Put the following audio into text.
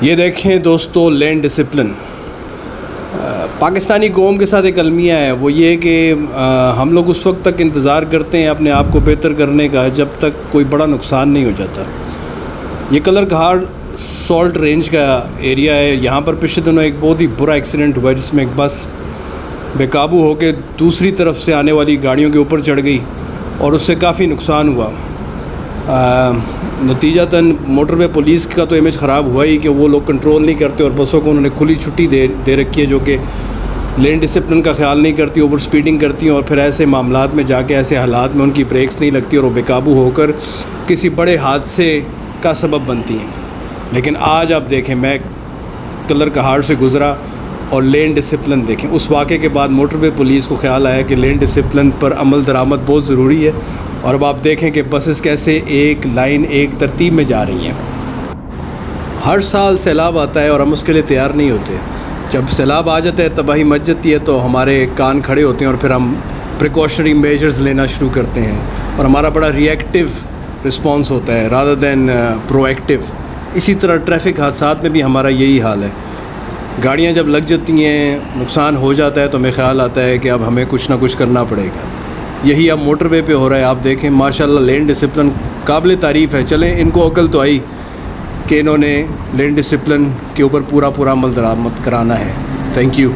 یہ دیکھیں دوستو لین ڈسپلن پاکستانی قوم کے ساتھ ایک المیہ ہے، وہ یہ کہ ہم لوگ اس وقت تک انتظار کرتے ہیں اپنے آپ کو بہتر کرنے کا جب تک کوئی بڑا نقصان نہیں ہو جاتا۔ یہ کلر کہاڑ سالٹ رینج کا ایریا ہے، یہاں پر پچھلے دنوں ایک بہت ہی برا ایکسیڈنٹ ہوا جس میں ایک بس بے قابو ہو کے دوسری طرف سے آنے والی گاڑیوں کے اوپر چڑھ گئی اور اس سے کافی نقصان ہوا۔ نتیجتاً موٹر وے پولیس کا تو امیج خراب ہوا ہی کہ وہ لوگ کنٹرول نہیں کرتے اور بسوں کو انہوں نے کھلی چھٹی دے رکھی ہے، جو کہ لین ڈسپلن کا خیال نہیں کرتی، اوور سپیڈنگ کرتی ہیں اور پھر ایسے معاملات میں جا کے ایسے حالات میں ان کی بریکس نہیں لگتی اور وہ بے قابو ہو کر کسی بڑے حادثے کا سبب بنتی ہیں۔ لیکن آج آپ دیکھیں، میں کلر کہاڑ سے گزرا اور لین ڈسپلن دیکھیں، اس واقعے کے بعد موٹر وے پولیس کو خیال آیا کہ لین ڈسپلن پر عمل درآمد بہت ضروری ہے، اور اب آپ دیکھیں کہ بسز کیسے ایک لائن ایک ترتیب میں جا رہی ہیں۔ ہر سال سیلاب آتا ہے اور ہم اس کے لیے تیار نہیں ہوتے۔ جب سیلاب آ جاتا ہے، تباہی مچ جاتی ہے، تو ہمارے کان کھڑے ہوتے ہیں اور پھر ہم پریکاشنری میجرز لینا شروع کرتے ہیں اور ہمارا بڑا ریئیکٹیو رسپانس ہوتا ہے رادر دین پرو ایکٹیو۔ اسی طرح ٹریفک حادثات میں بھی ہمارا یہی حال ہے۔ گاڑیاں جب لگ جاتی ہیں، نقصان ہو جاتا ہے، تو ہمیں خیال آتا ہے کہ اب ہمیں کچھ نہ کچھ کرنا پڑے گا۔ یہی اب موٹر وے پہ ہو رہا ہے۔ آپ دیکھیں ماشاءاللہ لین ڈسپلن قابل تعریف ہے۔ چلیں ان کو عقل تو آئی کہ انہوں نے لین ڈسپلن کے اوپر پورا عمل درآمد کرانا ہے۔ Thank you.